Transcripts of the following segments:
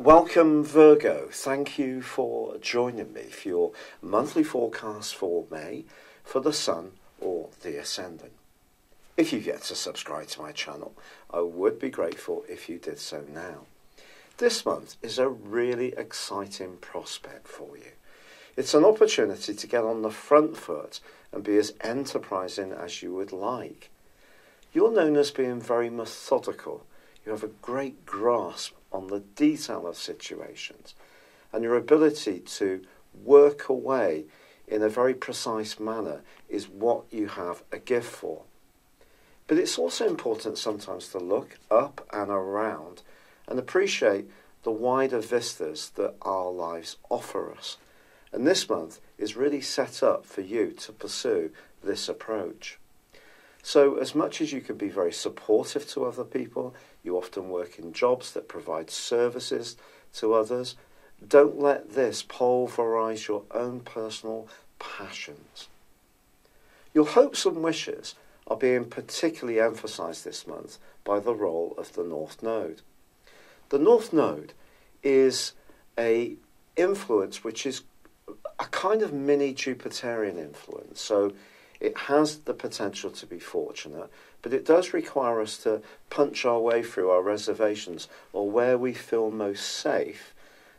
Welcome, Virgo. Thank you for joining me for your monthly forecast for May for the Sun or the Ascendant. If you've yet to subscribe to my channel, I would be grateful if you did so now. This month is a really exciting prospect for you. It's an opportunity to get on the front foot and be as enterprising as you would like. You're known as being very methodical. You have a great grasp on the detail of situations, and your ability to work away in a very precise manner is what you have a gift for. But it's also important sometimes to look up and around and appreciate the wider vistas that our lives offer us. And this month is really set up for you to pursue this approach. So as much as you can be very supportive to other people, you often work in jobs that provide services to others, don't let this pulverize your own personal passions. Your hopes and wishes are being particularly emphasized this month by the role of the North Node. The North Node is an influence which is a kind of mini Jupiterian influence. So it has the potential to be fortunate, but it does require us to punch our way through our reservations or where we feel most safe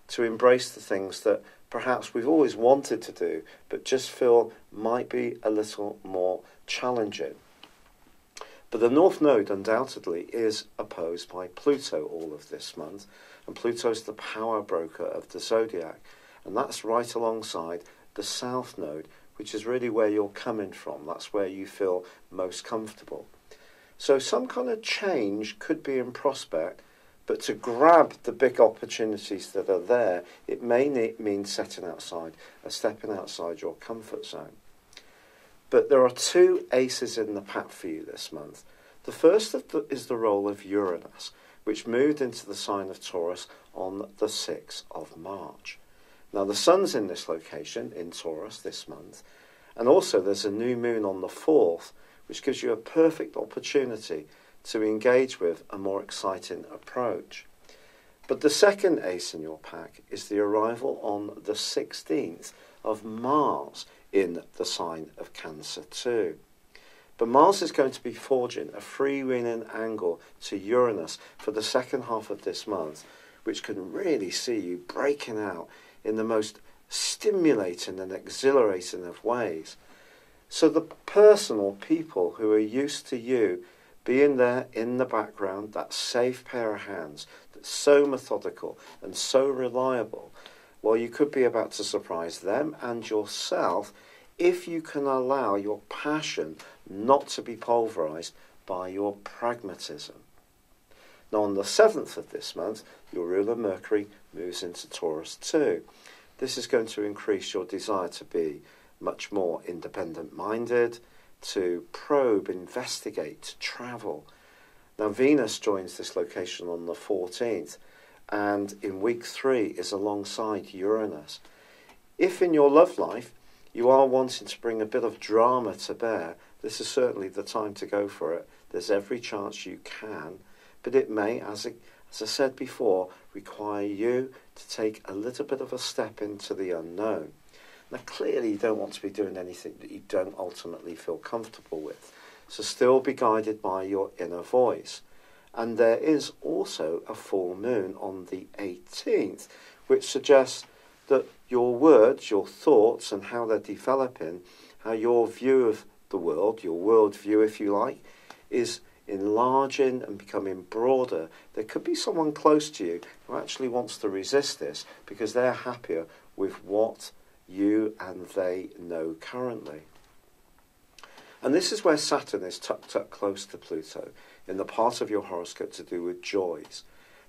to embrace the things that perhaps we've always wanted to do, but just feel might be a little more challenging. But the North Node undoubtedly is opposed by Pluto all of this month, and Pluto's the power broker of the Zodiac, and that's right alongside the South Node, which is really where you're coming from. That's where you feel most comfortable. So some kind of change could be in prospect, but to grab the big opportunities that are there, it may mean stepping outside your comfort zone. But there are two aces in the pack for you this month. The first is the role of Uranus, which moved into the sign of Taurus on the 6th of March. Now, the Sun's in this location, in Taurus, this month, and also there's a new moon on the 4th, which gives you a perfect opportunity to engage with a more exciting approach. But the second ace in your pack is the arrival on the 16th of Mars in the sign of Cancer too. But Mars is going to be forging a freewheeling angle to Uranus for the second half of this month, which can really see you breaking out in the most stimulating and exhilarating of ways. So the personal people who are used to you being there in the background, that safe pair of hands that's so methodical and so reliable, well, you could be about to surprise them and yourself if you can allow your passion not to be pulverized by your pragmatism. Now, on the 7th of this month, your ruler Mercury moves into Taurus too. This is going to increase your desire to be much more independent-minded, to probe, investigate, to travel. Now, Venus joins this location on the 14th, and in week 3 is alongside Uranus. If in your love life you are wanting to bring a bit of drama to bear, this is certainly the time to go for it. There's every chance you can, but it may, as I said before, require you to take a little bit of a step into the unknown. Now, clearly you don't want to be doing anything that you don't ultimately feel comfortable with, so still be guided by your inner voice. And there is also a full moon on the 18th, which suggests that your words, your thoughts, and how they're developing, how your view of the world, your worldview, if you like, is enlarging and becoming broader. There could be someone close to you who actually wants to resist this because they're happier with what you and they know currently. And this is where Saturn is tucked up close to Pluto in the part of your horoscope to do with joys.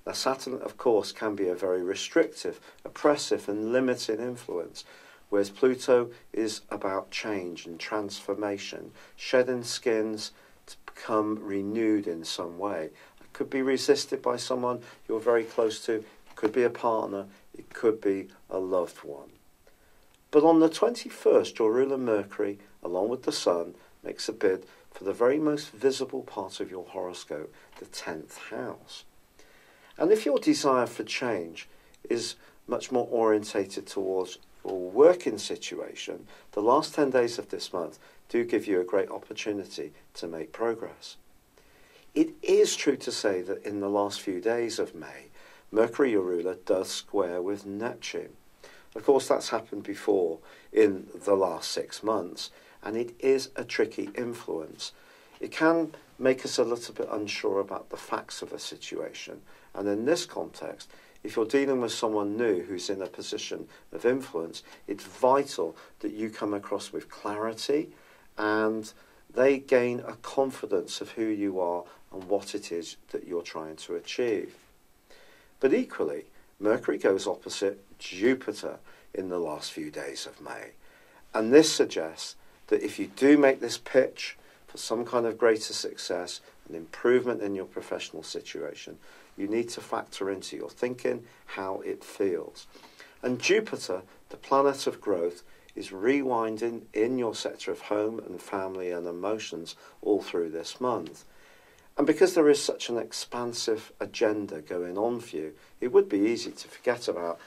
Now, Saturn, of course, can be a very restrictive, oppressive and limiting influence, whereas Pluto is about change and transformation, shedding skins to become renewed in some way. It could be resisted by someone you're very close to, it could be a partner, it could be a loved one. But on the 21st, your ruler Mercury, along with the Sun, makes a bid for the very most visible part of your horoscope, the 10th house. And if your desire for change is much more orientated towards your working situation, the last 10 days of this month do give you a great opportunity to make progress. It is true to say that in the last few days of May, Mercury, your ruler, does square with Neptune. Of course, that's happened before in the last 6 months, and it is a tricky influence. It can make us a little bit unsure about the facts of a situation, and in this context, if you're dealing with someone new who's in a position of influence, it's vital that you come across with clarity and they gain a confidence of who you are and what it is that you're trying to achieve. But equally, Mercury goes opposite Jupiter in the last few days of May. And this suggests that if you do make this pitch for some kind of greater success, an improvement in your professional situation, you need to factor into your thinking how it feels. And Jupiter, the planet of growth, is rewinding in your sector of home and family and emotions all through this month. And because there is such an expansive agenda going on for you, it would be easy to forget about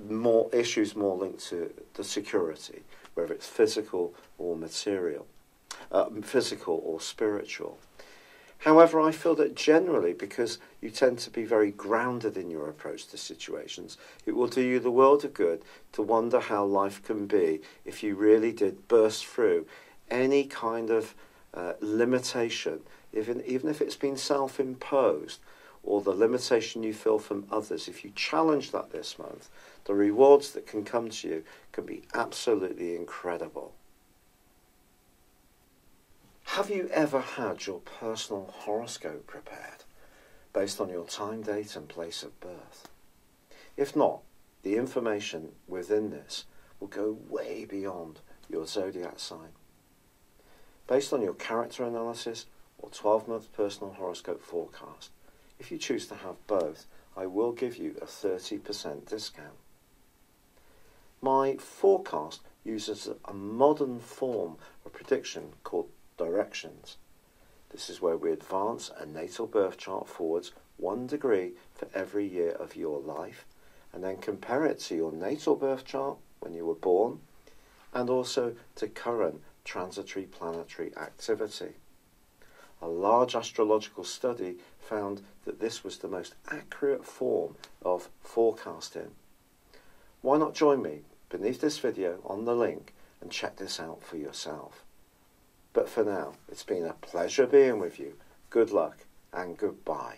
more issues more linked to the security, whether it's physical or material, physical or spiritual. However, I feel that generally, because you tend to be very grounded in your approach to situations, it will do you the world of good to wonder how life can be if you really did burst through any kind of limitation, even if it's been self-imposed, or the limitation you feel from others. If you challenge that this month, the rewards that can come to you can be absolutely incredible. Have you ever had your personal horoscope prepared based on your time, date and place of birth? If not, the information within this will go way beyond your zodiac sign. Based on your character analysis or 12-month personal horoscope forecast, if you choose to have both, I will give you a 30% discount. My forecast uses a modern form of prediction called directions. This is where we advance a natal birth chart forwards 1 degree for every year of your life, and then compare it to your natal birth chart when you were born, and also to current transitory planetary activity. A large astrological study found that this was the most accurate form of forecasting. Why not join me beneath this video on the link and check this out for yourself? But for now, it's been a pleasure being with you. Good luck and goodbye.